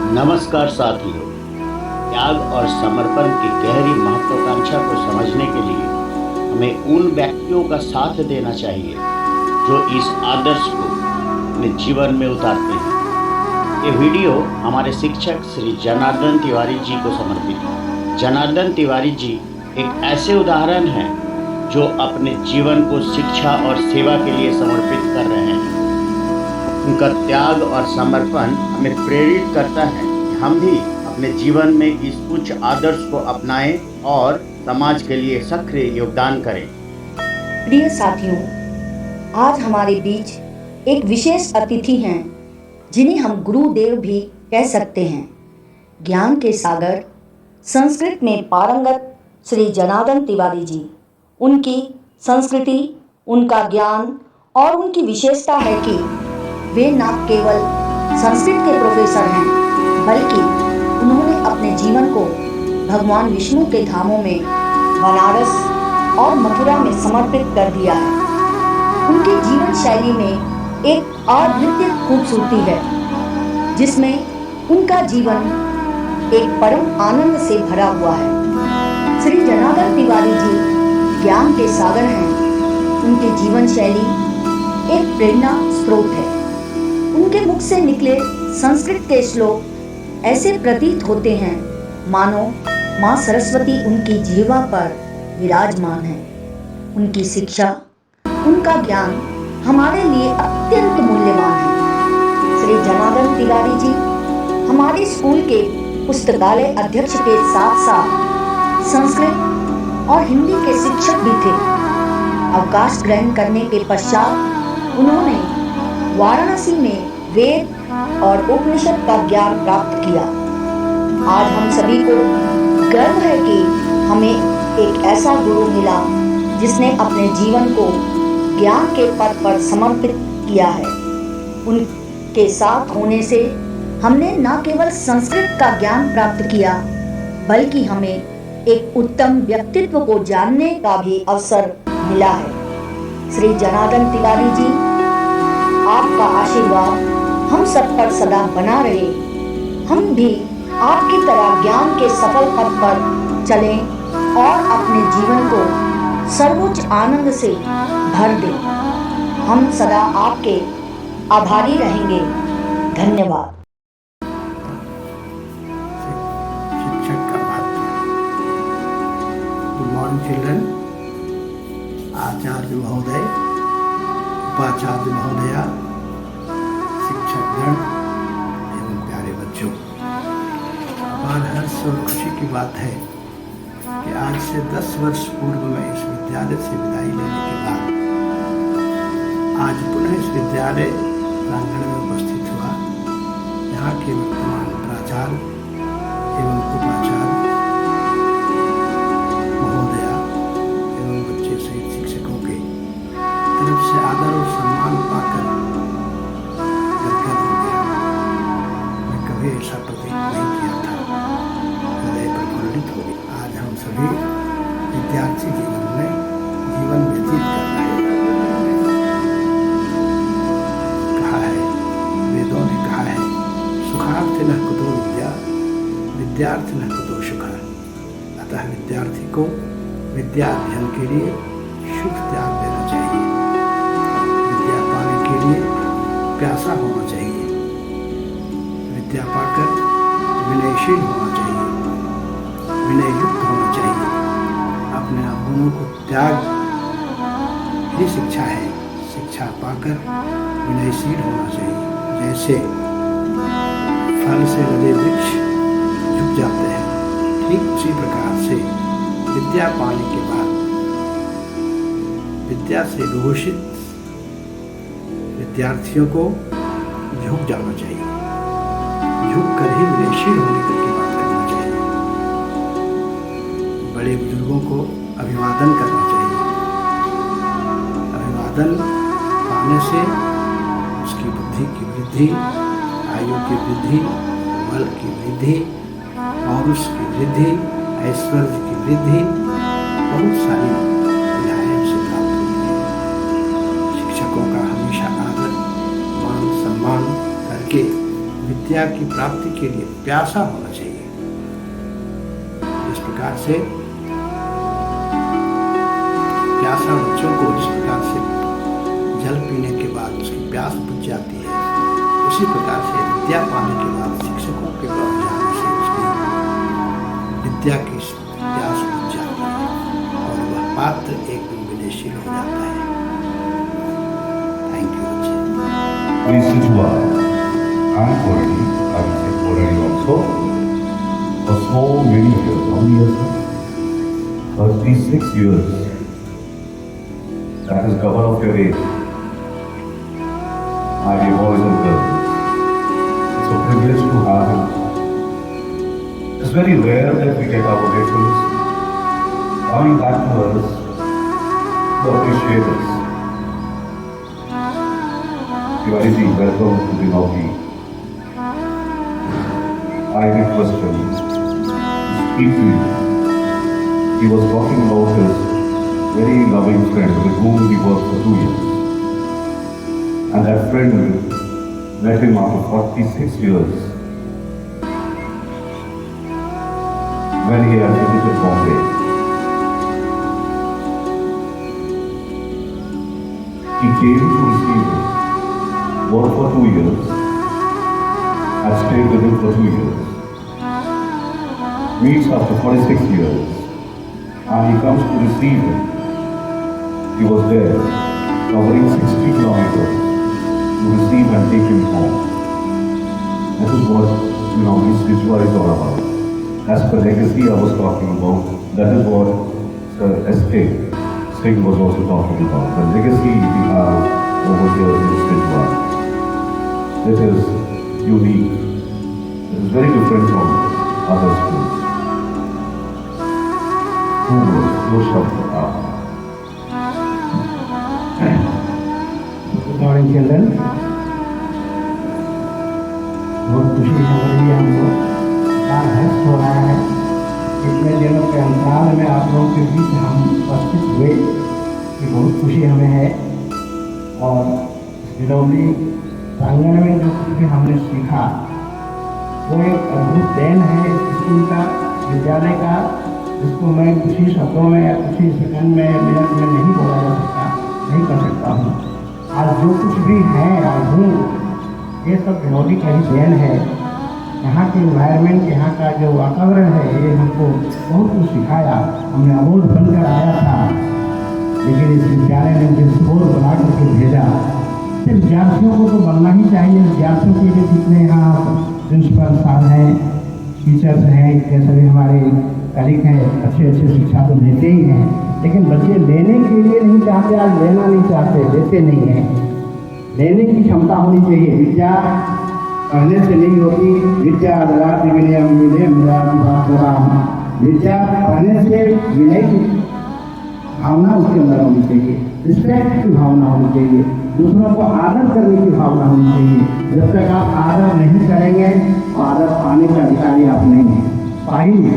नमस्कार साथियों। त्याग और समर्पण की गहरी महत्वाकांक्षा को समझने के लिए हमें उन व्यक्तियों का साथ देना चाहिए जो इस आदर्श को अपने जीवन में उतारते हैं। ये वीडियो हमारे शिक्षक श्री जनार्दन तिवारी जी को समर्पित है। जनार्दन तिवारी जी एक ऐसे उदाहरण हैं जो अपने जीवन को शिक्षा और सेवा के लिए समर्पित कर रहे हैं। उनका त्याग और समर्पण हमें प्रेरित करता है कि हम भी अपने जीवन में इस उच्च आदर्श को अपनाएं और समाज के लिए सक्रिय योगदान करें। प्रिय साथियों, आज हमारे बीच एक विशेष अतिथि हैं जिन्हें हम गुरुदेव भी कह सकते हैं। ज्ञान के सागर, संस्कृत में पारंगत श्री जनार्दन तिवारी जी। उनकी संस्कृति, उनका ज्ञान और उनकी विशेषता है कि वे न केवल संस्कृत के प्रोफेसर हैं, बल्कि उन्होंने अपने जीवन को भगवान विष्णु के धामों में बनारस और मथुरा में समर्पित कर दिया है। उनकी जीवन शैली में एक अद्वितीय खूबसूरती है, जिसमें उनका जीवन एक परम आनंद से भरा हुआ है। श्री जनार्दन तिवारी जी ज्ञान के सागर हैं। उनकी जीवन शैली एक प्रेरणा स्रोत है। उनके मुख से निकले संस्कृत के श्लोक ऐसे प्रतीत होते हैं मानो माँ सरस्वती उनकी जीवा पर विराजमान है। उनकी शिक्षा, उनका ज्ञान हमारे लिए अत्यंत मूल्यवान है। श्री जनार्दन तिवारी जी हमारे स्कूल के पुस्तकालय अध्यक्ष के साथ साथ संस्कृत और हिंदी के शिक्षक भी थे। अवकाश ग्रहण करने के पश्चात उन्होंने वाराणसी में वेद और उपनिषद का ज्ञान प्राप्त किया। आज हम सभी को गर्व है कि हमें एक ऐसा गुरु मिला जिसने अपने जीवन को ज्ञान के पथ पर समर्पित किया है। उनके साथ होने से हमने न केवल संस्कृत का ज्ञान प्राप्त किया, बल्कि हमें एक उत्तम व्यक्तित्व को जानने का भी अवसर मिला है। श्री जनार्दन तिवारी जी, आपका आशीर्वाद हम सब पर सदा बना रहे। हम भी आपकी तरह ज्ञान के सफल पथ पर चलें और अपने जीवन को सर्वोच्च आनंद से भर दें। हम सदा आपके आभारी रहेंगे। धन्यवाद। शिक्षक का महत्व। Good morning children. आचार्य महोदय, उपाचार्य महोदया, शिक्षकगण एवं प्यारे बच्चों, हमारे हर्ष और खुशी की बात है कि आज से 10 वर्ष पूर्व में इस विद्यालय से विदाई लेने के बाद आज पुनः इस विद्यालय प्रांगण में उपस्थित हुआ। यहाँ के वर्तमान प्राचार्य एवं उपाचार्य महोदया एवं बच्चे सहित शिक्षकों के तरफ से आदर और सम्मान पाकर गदगद हो गया। मैं कभी ऐसा प्रतीत नहीं किया था। हृदय प्रफुल्लित हो गया। आज हम सभी विद्यार्थी जीवन में जीवन व्यतीत कर रहे हैं। कहा है, वेदों ने कहा है, सुखार्थ न कुतो विद्या, विद्यार्थ न कुतो सुखा। अतः विद्यार्थी को विद्या अध्ययन के लिए सुख त्याग देना चाहिए। विद्या पाने के लिए प्यासा होना चाहिए। विद्या पाकर विनयशील होना चाहिए, विनययुक्त होना चाहिए। अपने गुणों को त्याग ही शिक्षा है। शिक्षा पाकर विनयशील होना चाहिए। जैसे फल से लदे वृक्ष झुक जाते हैं, ठीक उसी प्रकार से विद्या पाने के बाद विद्या से विभूषित विद्यार्थियों को झुक जाना चाहिए। झुक कर ही विनयशील होने की बात करना चाहिए। बड़े बुजुर्गों को अभिवादन करना चाहिए। अभिवादन पाने से उसकी बुद्धि की वृद्धि, आयु की वृद्धि, बल की वृद्धि, पौरुष की वृद्धि, ऐश्वर्य की वृद्धि, बहुत सारी विधाएं उसे प्राप्त होती है। शिक्षकों का हमेशा आदर, मान, सम्मान करके विद्या की प्राप्ति के लिए प्यासा होना चाहिए। इस प्रकार से प्यासा बच्चों को जिस प्रकार से जल पीने के बाद उसकी प्यास बुझ जाती है, उसी प्रकार से विद्या पाने के बाद शिक्षकों के पास जाने से उसकी विद्या की प्यास बुझ जाती है और वह पात्र एक दिन विदेशी हो जाता है। थैंक यू बच्चे। Please Situar and Korani, I will say Korani also, for so many years, how many years? 36 years. That is cover of your age. My dear boys and girls, it's a privilege to have him. It's very rare that we get our veterans coming back to us to appreciate us. Tiwari ji, welcome to the Nauki. I request him to speak to you. He was talking about his very loving friend with whom he worked for 2 years. And that friend met him after 46 years when he had visited Bombay. He came to receive him, worked for 2 years, had stayed with him for 2 years, meets after 46 years, and he comes to receive him. He was there, covering 60 kilometers to receive and take him home. That is what, this ritual is all about. As per legacy I was talking about, that is what Sir S.K. Singh was also talking about. The legacy we have over here in this ritual. It is unique. It is very different from other schools. Who was Shabda? Good morning, children. बहुत खुशी हो रही है हमको, हर्ष हो रहा है। इतने दिनों के अंतराल में आप लोगों के बीच हम उपस्थित हुए, ये बहुत खुशी हमें है। और गिरौली प्रांगण में जो कुछ भी हमने सीखा वो एक अद्भुत देन है इस स्कूल का, विद्यालय का, जिसको मैं कुछ ही शब्दों में या कुछ ही सेकंड में मिनट में नहीं बोला जा सकता, नहीं कर सकता हूँ। आज जो कुछ भी है आज हूँ, ये सब गिरौली का ही देन है। यहाँ के इन्वायरमेंट, यहाँ का जो वातावरण है, ये हमको बहुत कुछ सिखाया। हमने अबोध बनकर आया था, लेकिन इस विद्यालय ने मुझे स्कोर बना करके भेजा। सिर्फ विद्यार्थियों को तो बनना ही चाहिए। विद्यार्थियों के लिए जितने यहाँ प्रिंसिपल साहब हैं, टीचर्स हैं, ये सभी हमारे कलीग हैं, अच्छे अच्छे शिक्षा तो देते ही हैं, लेकिन बच्चे लेने के लिए नहीं चाहते, आज लेना नहीं चाहते, देते नहीं हैं। लेने की क्षमता होनी चाहिए। विद्या पढ़ने से नहीं होती, विद्या ददाति विनयम विनयम ददाति भागवताम। विद्या पढ़ने से विनय की भावना उसके अंदर होनी चाहिए, रिस्पेक्ट की भावना होनी चाहिए, दूसरों को आदर करने की भावना होनी चाहिए। जब तक आप आदर नहीं करेंगे तो आदर पाने का अधिकारी आप नहीं हैं, पाएंगे।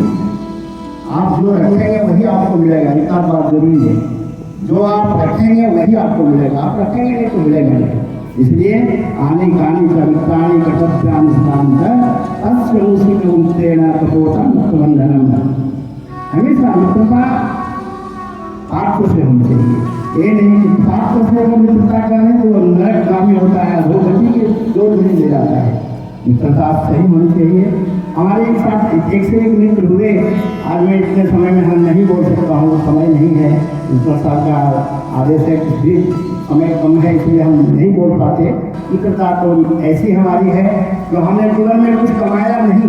आप जो रखेंगे वही आपको मिलेगा, एक बात जरूरी है। जो आप रखेंगे वही आपको मिलेगा, आप रखेंगे नहीं तो मिलेगा नहीं। इसलिए आने कानी कवितानी कटप्यान कपोता मुक्तबंधनम। हमेशा मित्रता पात्र से होनी चाहिए। ये नहीं कि पात्र से वो मित्रता करें तो नरकगामी होता है, अधोगति के जोर नहीं ले जाता है। मित्रता सही होनी चाहिए। हमारे साथ एक से एक मित्र हुए। आज मैं इतने समय में हम नहीं बोल सकता हूँ, समय नहीं है, ईश्वर साहब का आदेश है, कुछ भी समय कम है, इसलिए हम नहीं बोल पाते। मित्रता तो ऐसी हमारी है जो हमने जीवन में कुछ कमाया नहीं,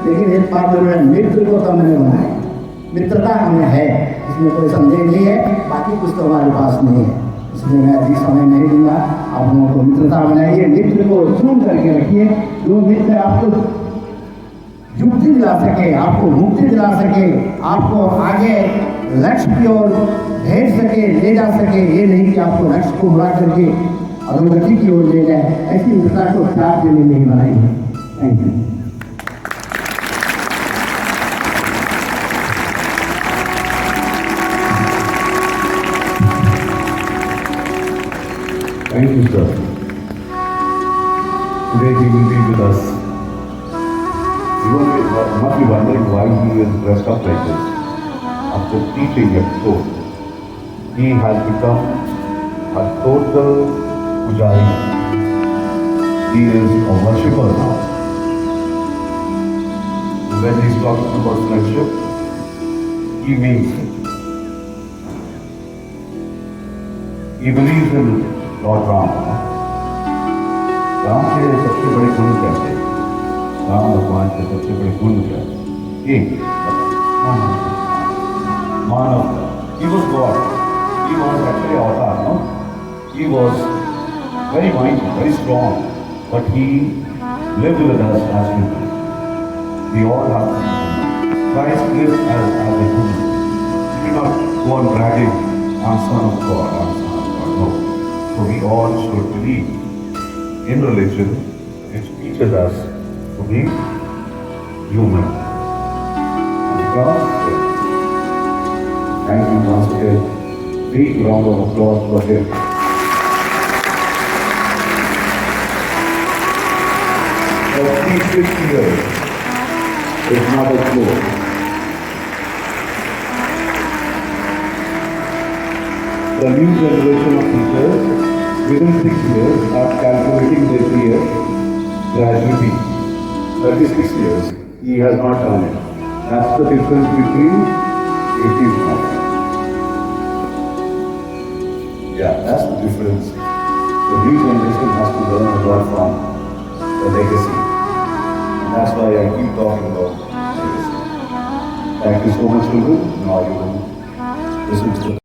लेकिन एक बात जरूर है, मित्र को तो हमने बनाया। मित्रता हमें है, इसमें कोई संदेह नहीं है। बाकी कुछ तो हमारे पास नहीं है, इसलिए मैं अधिक समय नहीं दूंगा। आप लोगों को मित्रता बनाइए, मित्र को चुन करके रखिए। जो मित्र आपको युक्ति दिला सके, आपको मुक्ति दिला सके, आपको आगे लक्ष्य की ओर भेज सके, ले जा सके। ये नहीं कि आपको लक्ष्य को बुला करके अधोगति की ओर ले जाए। ऐसी मित्रता को त्याग देने नहीं बनाई है। Thank you. Thank you, sir. Today he will be with us You must be wondering why he is dressed up like this. After teaching at school, he has become a total pujari. He is a worshipper now. When he's talking about friendship, he means it. He believes in Lord Ram. Ram के सबसे बड़े गुण क्या थे? राम भगवान के सबसे बड़े गुण क्या थे? एक मानव. He was God. He was actually avatar, no? He was very mighty, very strong, but he lived with us as human. We all have to. Christ lives as a human. He did not go on bragging, I'm son of God, I'm son of God. No. So we all should believe in religion which teaches us to be human. Thank you once again. Big round of applause for him. For 360 years is not a joke. The new generation of teachers within 6 years are calculating their year gradually. 36 years, he has not done it. That's the difference between 18 and yeah, that's the difference. The new generation has to learn a lot from the legacy. And that's why I keep talking about legacy. Thank you so much, children. Now you will listen to the